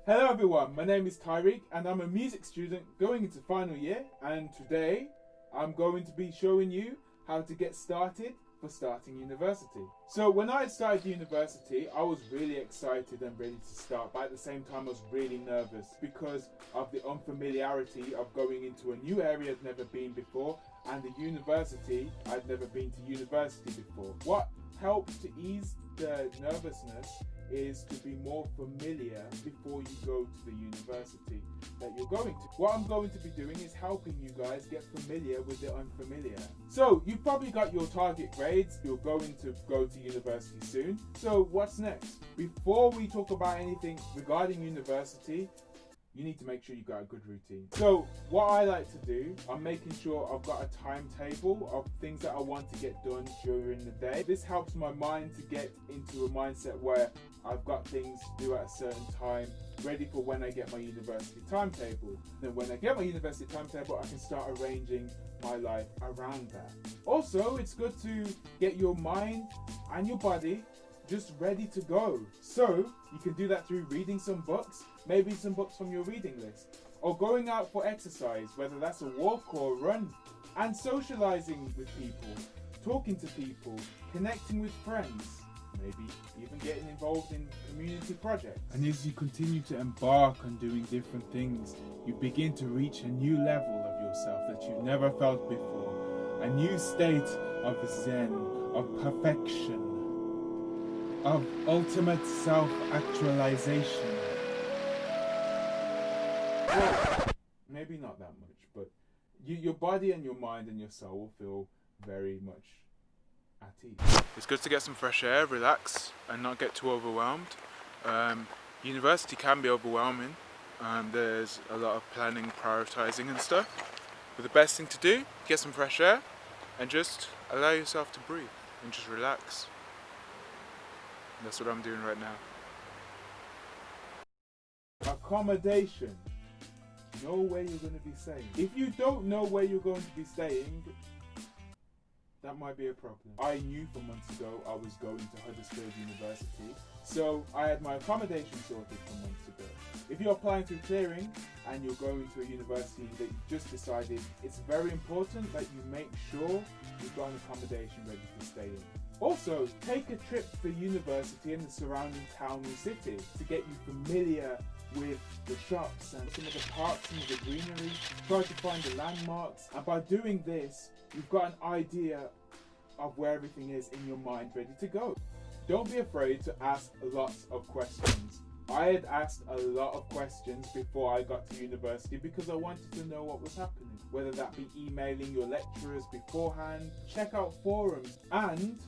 Hello everyone, my name is Tyriq and I'm a music student going into final year, and today I'm going to be showing you how to get started for starting university. So when I started university, I was really excited and ready to start, but at the same time I was really nervous because of the unfamiliarity of going into a new area I'd never been before, and the university, I'd never been to university before. What helps to ease the nervousness is to be more familiar before you go to the university that you're going to. What I'm going to be doing is helping you guys get familiar with the unfamiliar. So you've probably got your target grades, you're going to go to university soon. So what's next? Before we talk about anything regarding university, you need to make sure you got a good routine. So what I like to do, I'm making sure I've got a timetable of things that I want to get done during the day. This helps my mind to get into a mindset where I've got things to do at a certain time, ready for when I get my university timetable. Then when I get my university timetable, I can start arranging my life around that. Also, it's good to get your mind and your body just ready to go. So you can do that through reading some books, maybe some books from your reading list, or going out for exercise, whether that's a walk or a run, and socializing with people, talking to people, connecting with friends, maybe even getting involved in community projects. And as you continue to embark on doing different things, you begin to reach a new level of yourself that you've never felt before, a new state of zen, of perfection, of ultimate self-actualization. Well, maybe not that much, but your body and your mind and your soul will feel very much at ease. It's good to get some fresh air, relax, and not get too overwhelmed. University can be overwhelming. There's a lot of planning, prioritising and stuff. But the best thing to do, get some fresh air and just allow yourself to breathe and just relax. And that's what I'm doing right now. Accommodation. Know where you're going to be staying. If you don't know where you're going to be staying, that might be a problem. I knew for months ago I was going to Huddersfield University, so I had my accommodation sorted for months ago. If you're applying through clearing and you're going to a university that you just decided, it's very important that you make sure you've got an accommodation ready to stay in. Also, take a trip to university and the surrounding town or city to get you familiar with the shops and some of the parks and the greenery. Try to find the landmarks, and by doing this, you've got an idea of where everything is in your mind ready to go. Don't be afraid to ask lots of questions. I had asked a lot of questions before I got to university because I wanted to know what was happening, whether that be emailing your lecturers beforehand, check out forums, and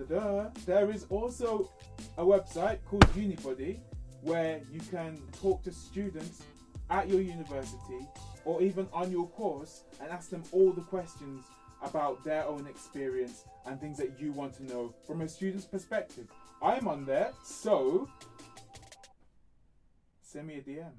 there is also a website called Unibody where you can talk to students at your university or even on your course and ask them all the questions about their own experience and things that you want to know from a student's perspective. I'm on there, so send me a DM.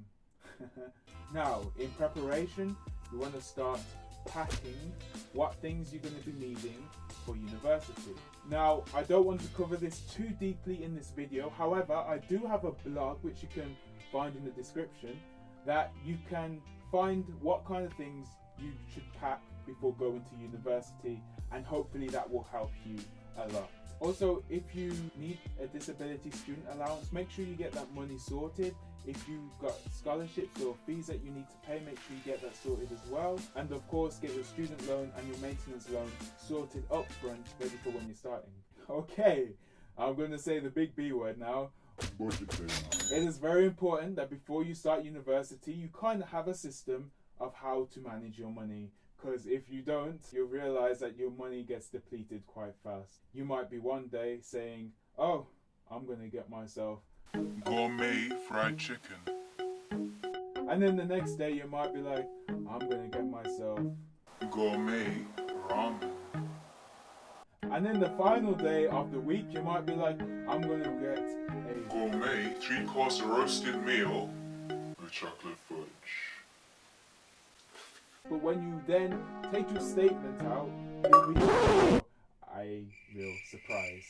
Now, in preparation, you want to start packing what things you're going to be needing for university. Now, I don't want to cover this too deeply in this video. However, I do have a blog which you can find in the description that you can find what kind of things you should pack before going to university, and hopefully that will help you a lot. Also, if you need a disability student allowance, make sure you get that money sorted. If you've got scholarships or fees that you need to pay, make sure you get that sorted as well. And of course, get your student loan and your maintenance loan sorted up front, ready for when you're starting. Okay, I'm going to say the big B word now. It is very important that before you start university, you kind of have a system of how to manage your money. Because if you don't, you'll realize that your money gets depleted quite fast. You might be one day saying, oh, I'm going to get myself Gourmet fried chicken. And then the next day you might be like, I'm going to get myself gourmet ramen. And then the final day of the week you might be like, I'm going to get a gourmet 3-course roasted meal with chocolate fudge. But when you then take your statement out, you'll be a real surprise.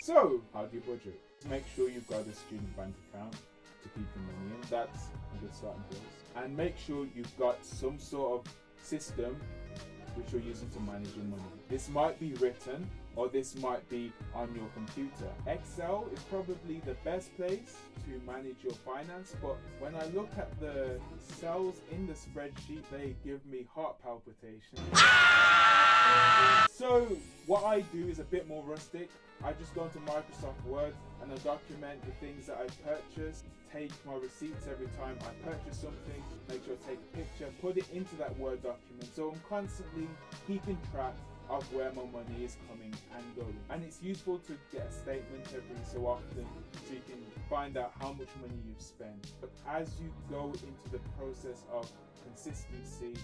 So, how do you budget? Make sure you've got a student bank account. to keep your money in. That's a good starting place. And make sure you've got some sort of system which you're using to manage your money. This might be written or this might be on your computer. Excel is probably the best place to manage your finance, but when I look at the cells in the spreadsheet, they give me heart palpitations. So what I do is a bit more rustic. I just go into Microsoft Word and I document the things that I purchase, take my receipts every time I purchase something, make sure I take a picture, put it into that Word document. So I'm constantly keeping track of where my money is coming and going. And it's useful to get a statement every so often so you can find out how much money you've spent. But as you go into the process of consistency,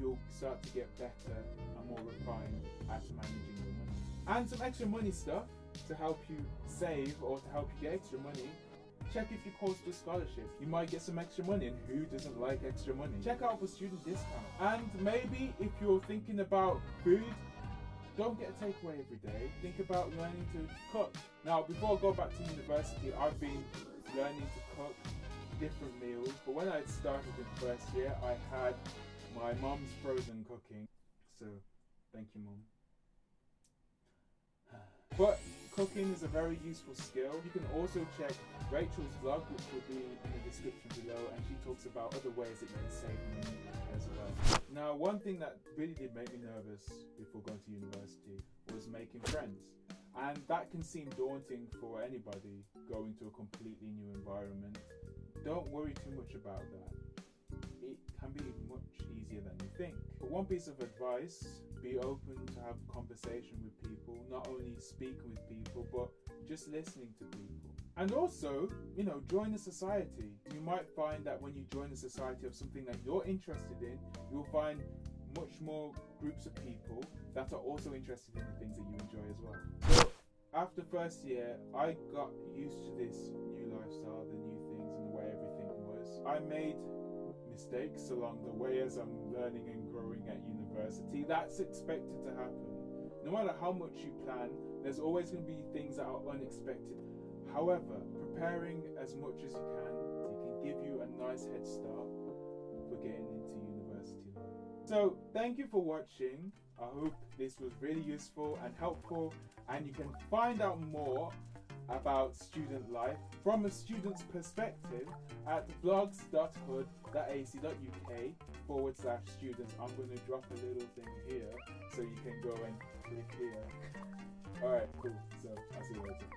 you'll start to get better and more refined at managing your money. And some extra money stuff to help you save or to help you get extra money. Check if you're close to a scholarship. You might get some extra money, and who doesn't like extra money? Check out for student discount. And maybe if you're thinking about food, don't get a takeaway every day. Think about learning to cook. Now, before I go back to university, I've been learning to cook different meals. But when I started in first year, I had my mum's frozen cooking. So, thank you, Mum. But cooking is a very useful skill. You can also check Rachel's vlog, which will be in the description below, and she talks about other ways that you can save money as well. Now, one thing that really did make me nervous before going to university was making friends. And that can seem daunting for anybody going to a completely new environment. Don't worry too much about that. It can be much easier than you think. But one piece of advice, be open to have conversation with people, not only speaking with people, but just listening to people. And also, join a society. You might find that when you join a society of something that you're interested in, you'll find much more groups of people that are also interested in the things that you enjoy as well. So after first year, I got used to this new lifestyle, the new things and the way everything was. I made mistakes along the way as I'm learning and growing at university. That's expected to happen. No matter how much you plan, there's always going to be things that are unexpected. However, preparing as much as you can give you a nice head start for getting into university life. So thank you for watching. I hope this was really useful and helpful, and you can find out more about student life from a student's perspective at blogs.hud.ac.uk/students. I'm going to drop a little thing here so you can go and click here. Alright, cool. So I'll see you later.